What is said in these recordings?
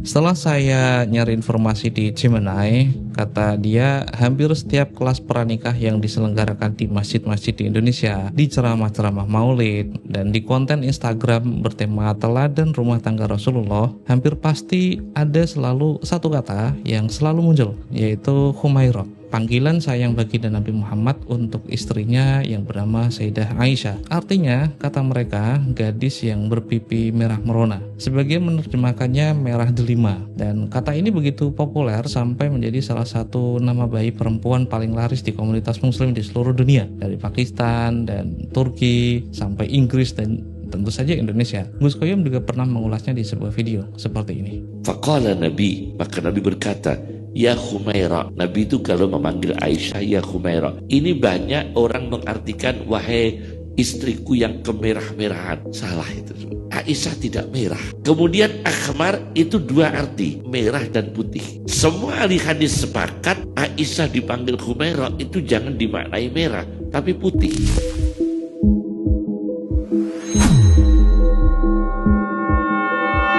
Setelah saya nyari informasi di Gemini, kata dia hampir setiap kelas pranikah yang diselenggarakan di masjid-masjid di Indonesia, di ceramah-ceramah maulid, dan di konten Instagram bertema teladan rumah tangga Rasulullah, hampir pasti ada selalu satu kata yang selalu muncul, yaitu Humairah. Panggilan sayang baginda Nabi Muhammad untuk istrinya yang bernama Sayyidah Aisyah. Artinya, kata mereka, gadis yang berpipi merah merona. Sebagian menerjemahkannya merah delima. Dan kata ini begitu populer sampai menjadi salah satu nama bayi perempuan paling laris di komunitas muslim di seluruh dunia. Dari Pakistan dan Turki sampai Inggris dan tentu saja Indonesia. Gus Koyum juga pernah mengulasnya di sebuah video seperti ini. Faqala Nabi, maka Nabi berkata, Ya Humaira. Nabi itu kalau memanggil Aisyah Ya Humaira, ini banyak orang mengartikan wahai istriku yang kemerah-merahan. Salah itu. Aisyah tidak merah. Kemudian akhmar itu dua arti, merah dan putih. Semua ahli hadis sepakat Aisyah dipanggil Humaira itu jangan dimaknai merah, tapi putih.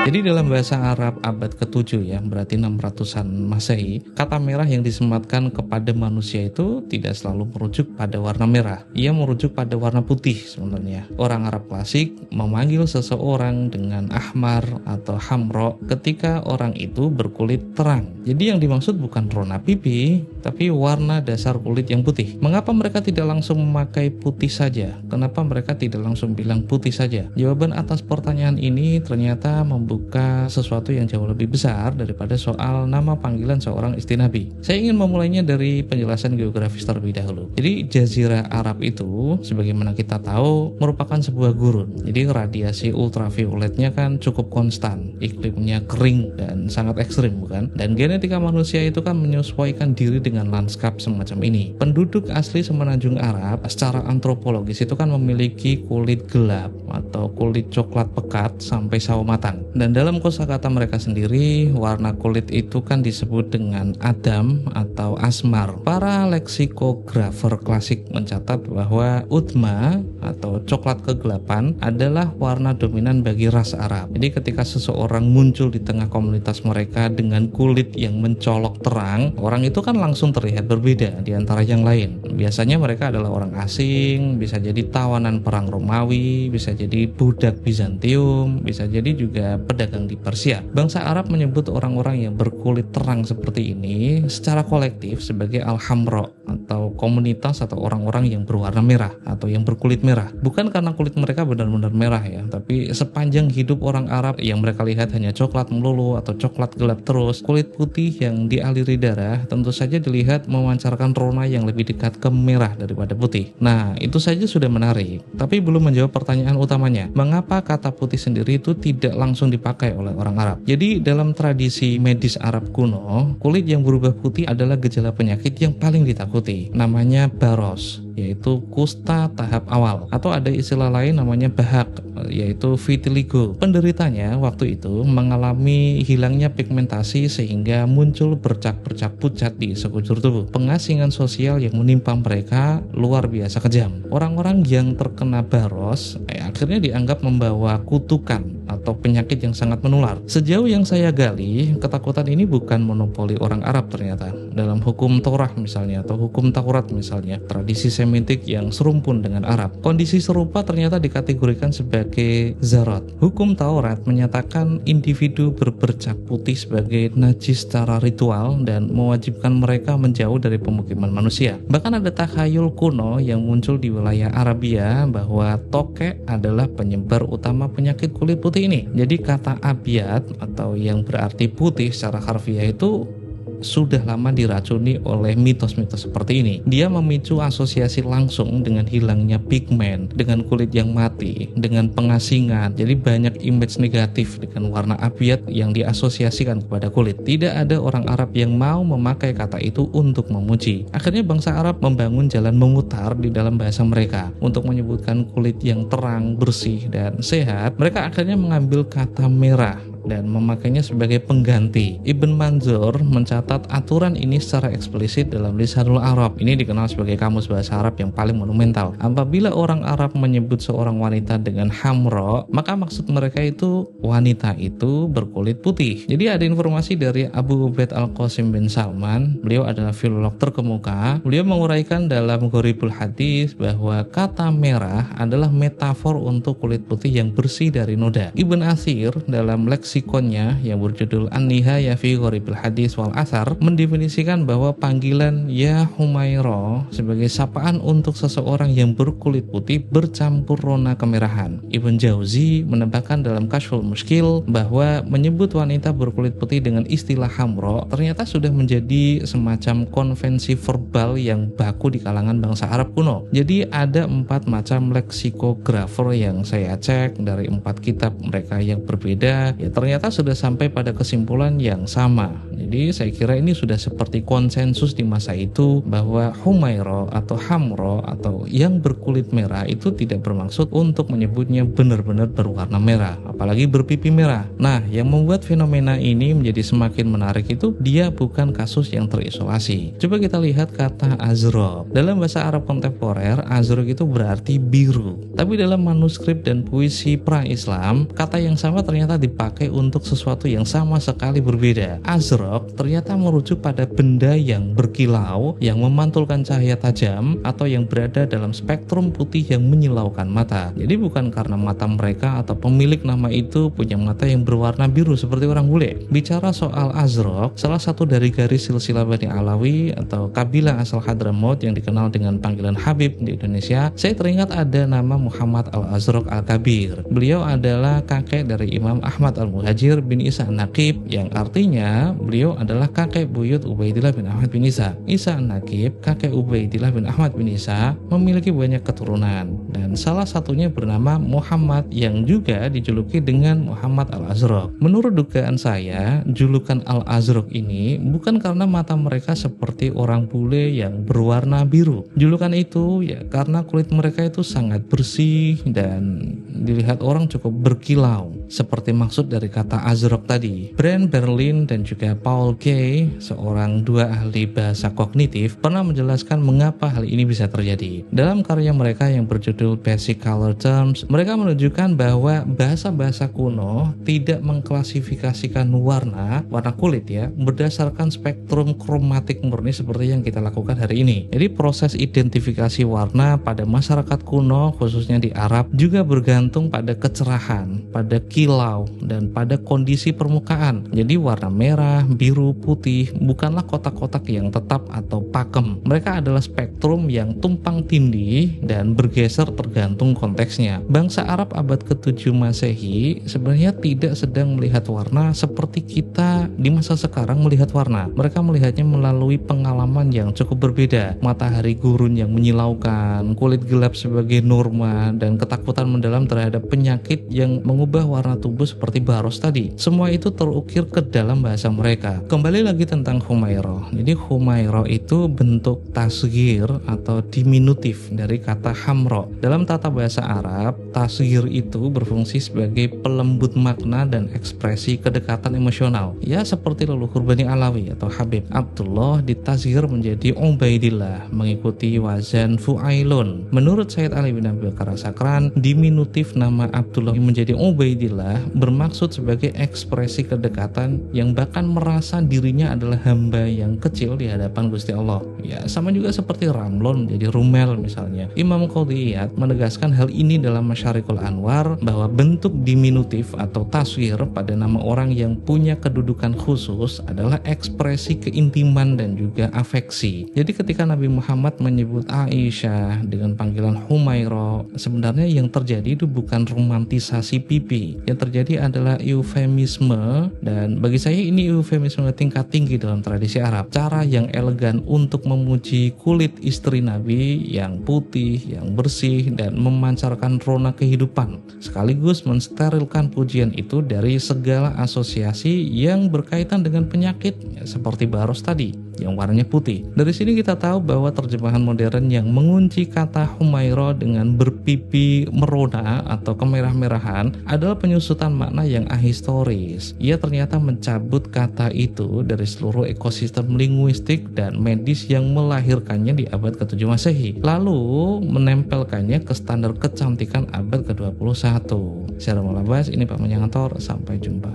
Jadi dalam bahasa Arab abad ke-7 ya, berarti 600-an Masehi, kata merah yang disematkan kepada manusia itu tidak selalu merujuk pada warna merah. Ia merujuk pada warna putih sebenarnya. Orang Arab klasik memanggil seseorang dengan ahmar atau hamro ketika orang itu berkulit terang. Jadi yang dimaksud bukan warna pipi, tapi warna dasar kulit yang putih. Mengapa mereka tidak langsung memakai putih saja? Kenapa mereka tidak langsung bilang putih saja? Jawaban atas pertanyaan ini ternyata membuka sesuatu yang jauh lebih besar daripada soal nama panggilan seorang istri Nabi. Saya ingin memulainya dari penjelasan geografis terlebih dahulu. Jadi Jazirah Arab itu, sebagaimana kita tahu, merupakan sebuah gurun. Jadi radiasi ultravioletnya kan cukup konstan, iklimnya kering dan sangat ekstrim, bukan? Dan genetika manusia itu kan menyesuaikan diri dengan lanskap semacam ini. Penduduk asli semenanjung Arab secara antropologis itu kan memiliki kulit gelap atau kulit coklat pekat sampai sawo matang. Dan dalam kosakata mereka sendiri, warna kulit itu kan disebut dengan adam atau asmar. Para leksikografer klasik mencatat bahwa utma atau coklat kegelapan adalah warna dominan bagi ras Arab. Jadi ketika seseorang muncul di tengah komunitas mereka dengan kulit yang mencolok terang, orang itu kan langsung terlihat berbeda di antara yang lain. Biasanya mereka adalah orang asing, bisa jadi tawanan perang Romawi, bisa jadi budak Bizantium, bisa jadi juga pedagang di Persia. Bangsa Arab menyebut orang-orang yang berkulit terang seperti ini secara kolektif sebagai al-hamra atau komunitas atau orang-orang yang berwarna merah atau yang berkulit merah. Bukan karena kulit mereka benar-benar merah ya, tapi sepanjang hidup orang Arab yang mereka lihat hanya coklat melulu atau coklat gelap terus, kulit putih yang dialiri darah tentu saja dilihat memancarkan warna yang lebih dekat ke merah daripada putih. Nah, itu saja sudah menarik, tapi belum menjawab pertanyaan utamanya. Mengapa kata putih sendiri itu tidak langsung dipakai oleh orang Arab? Jadi dalam tradisi medis Arab kuno, kulit yang berubah putih adalah gejala penyakit yang paling ditakuti. Namanya baros, yaitu kusta tahap awal, atau ada istilah lain namanya bahak, yaitu vitiligo. Penderitanya waktu itu mengalami hilangnya pigmentasi sehingga muncul bercak-bercak pucat di sekujur tubuh. Pengasingan sosial yang menimpa mereka luar biasa kejam. Orang-orang yang terkena baros akhirnya dianggap membawa kutukan atau penyakit yang sangat menular. Sejauh yang saya gali, ketakutan ini bukan monopoli orang Arab ternyata. Dalam hukum Torah misalnya atau hukum Taurat misalnya, tradisi Semitik yang serumpun dengan Arab, kondisi serupa ternyata dikategorikan sebagai zarat. Hukum Taurat menyatakan individu berbercak putih sebagai najis secara ritual dan mewajibkan mereka menjauh dari pemukiman manusia. Bahkan ada takhayul kuno yang muncul di wilayah Arabia bahwa tokek adalah penyebar utama penyakit kulit putih ini. Jadi kata abyad atau yang berarti putih secara harfiah itu sudah lama diracuni oleh mitos-mitos seperti ini. Dia memicu asosiasi langsung dengan hilangnya pigmen, dengan kulit yang mati, dengan pengasingan. Jadi banyak image negatif dengan warna abyad yang diasosiasikan kepada kulit. Tidak ada orang Arab yang mau memakai kata itu untuk memuji. Akhirnya bangsa Arab membangun jalan memutar di dalam bahasa mereka untuk menyebutkan kulit yang terang, bersih, dan sehat. Mereka akhirnya mengambil kata merah dan memakainya sebagai pengganti. Ibn Manzur mencatat aturan ini secara eksplisit dalam Lisanul Arab. Ini dikenal sebagai kamus bahasa Arab yang paling monumental. Apabila orang Arab menyebut seorang wanita dengan hamra, maka maksud mereka itu wanita itu berkulit putih. Jadi ada informasi dari Abu Ubaid Al-Qasim bin Salman, beliau adalah filolog terkemuka. Beliau menguraikan dalam Gharibul Hadis bahwa kata merah adalah metafor untuk kulit putih yang bersih dari noda. Ibn Athir dalam leksikonnya yang berjudul An-Nihaya fi Gharibul Hadis wal Athar mendefinisikan bahwa panggilan ya Humaira sebagai sapaan untuk seseorang yang berkulit putih bercampur rona kemerahan. Ibn Jauzi menambahkan dalam Kashful Mushkil bahwa menyebut wanita berkulit putih dengan istilah hamra ternyata sudah menjadi semacam konvensi verbal yang baku di kalangan bangsa Arab kuno. Jadi ada 4 macam leksikografer yang saya cek dari 4 kitab mereka yang berbeda, ya ternyata sudah sampai pada kesimpulan yang sama. Jadi saya kira ini sudah seperti konsensus di masa itu bahwa Humaira atau hamra atau yang berkulit merah itu tidak bermaksud untuk menyebutnya benar-benar berwarna merah, apalagi berpipi merah. Nah, yang membuat fenomena ini menjadi semakin menarik itu dia bukan kasus yang terisolasi. Coba kita lihat kata azraq. Dalam bahasa Arab kontemporer, azraq itu berarti biru. Tapi dalam manuskrip dan puisi pra-Islam, kata yang sama ternyata dipakai untuk sesuatu yang sama sekali berbeda. Azraq ternyata merujuk pada benda yang berkilau, yang memantulkan cahaya tajam, atau yang berada dalam spektrum putih yang menyilaukan mata. Jadi bukan karena mata mereka atau pemilik nama itu punya mata yang berwarna biru seperti orang bule. Bicara soal azraq, salah satu dari garis silsilah Bani Alawi atau kabilah asal Hadramaut yang dikenal dengan panggilan Habib di Indonesia, saya teringat ada nama Muhammad Al-Azraq Al-Kabir. Beliau adalah kakek dari Imam Ahmad Al-Muhajir bin Isa An-Naqib, yang artinya beliau adalah kakek buyut Ubaidillah bin Ahmad bin Isa. Isa An-Naqib, kakek Ubaidillah bin Ahmad bin Isa, memiliki banyak keturunan dan salah satunya bernama Muhammad yang juga dijuluki dengan Muhammad Al-Azraq. Menurut dugaan saya, julukan Al-Azraq ini bukan karena mata mereka seperti orang bule yang berwarna biru. Julukan itu ya karena kulit mereka itu sangat bersih dan dilihat orang cukup berkilau, seperti maksud dari kata azraq tadi. Brand Berlin dan juga Paul Kay, seorang 2 ahli bahasa kognitif, pernah menjelaskan mengapa hal ini bisa terjadi. Dalam karya mereka yang berjudul Basic Color Terms, mereka menunjukkan bahwa bahasa-bahasa kuno tidak mengklasifikasikan warna kulit ya berdasarkan spektrum kromatik murni seperti yang kita lakukan hari ini. Jadi proses identifikasi warna pada masyarakat kuno khususnya di Arab juga bergantung pada kecerahan, pada kilau, dan pada kondisi permukaan. Jadi warna merah, biru, putih bukanlah kotak-kotak yang tetap atau pakem. Mereka adalah spektrum yang tumpang tindih dan bergeser tergantung konteksnya. Bangsa Arab abad ke-7 Masehi sebenarnya tidak sedang melihat warna seperti kita di masa sekarang melihat warna. Mereka melihatnya melalui pengalaman yang cukup berbeda. Matahari gurun yang menyilaukan, kulit gelap sebagai norma, dan ketakutan mendalam terhadap penyakit yang mengubah warna tubuh seperti baros tadi. Semua itu terukir ke dalam bahasa mereka. Kembali lagi tentang Humaira. Jadi Humaira itu bentuk tasghir atau diminutif dari kata hamra. Dalam tata bahasa Arab, tasghir itu berfungsi sebagai pelembut makna dan ekspresi kedekatan emosional. Ya seperti leluhur Bani Alawi atau Habib Abdullah ditasghir menjadi Ubaidillah mengikuti wazan fu'ailun. Menurut Sayyid Ali bin Abi Bakar As-Sakran, diminutif nama Abdullah menjadi Ubaidillah bermaksud sebagai ekspresi kedekatan yang bahkan merasa dirinya adalah hamba yang kecil di hadapan Gusti Allah. Ya sama juga seperti Ramlon menjadi Rumel misalnya. Imam Qadhiyat menegaskan hal ini dalam Masyarikul Anwar bahwa bentuk diminutif atau tasghir pada nama orang yang punya kedudukan khusus adalah ekspresi keintiman dan juga afeksi. Jadi ketika Nabi Muhammad menyebut Aisyah dengan panggilan Humaira, sebenarnya yang terjadi itu bukan romantisasi pipi. Yang terjadi adalah eufemisme, dan bagi saya ini eufemisme tingkat tinggi dalam tradisi Arab. Cara yang elegan untuk memuji kulit istri Nabi yang putih, yang bersih, dan memancarkan rona kehidupan, sekaligus mensterilkan pujian itu dari segala asosiasi yang berkaitan dengan penyakit ya, seperti baros tadi. yang warnanya putih. Dari sini kita tahu bahwa terjemahan modern yang mengunci kata Humaira dengan berpipi merona atau kemerah-merahan adalah penyusutan makna yang ahistoris. Ia ternyata mencabut kata itu dari seluruh ekosistem linguistik dan medis yang melahirkannya di abad ke-7 Masehi, lalu menempelkannya ke standar kecantikan abad ke-21. Secara mulabas, ini Pak Menyangator, sampai jumpa.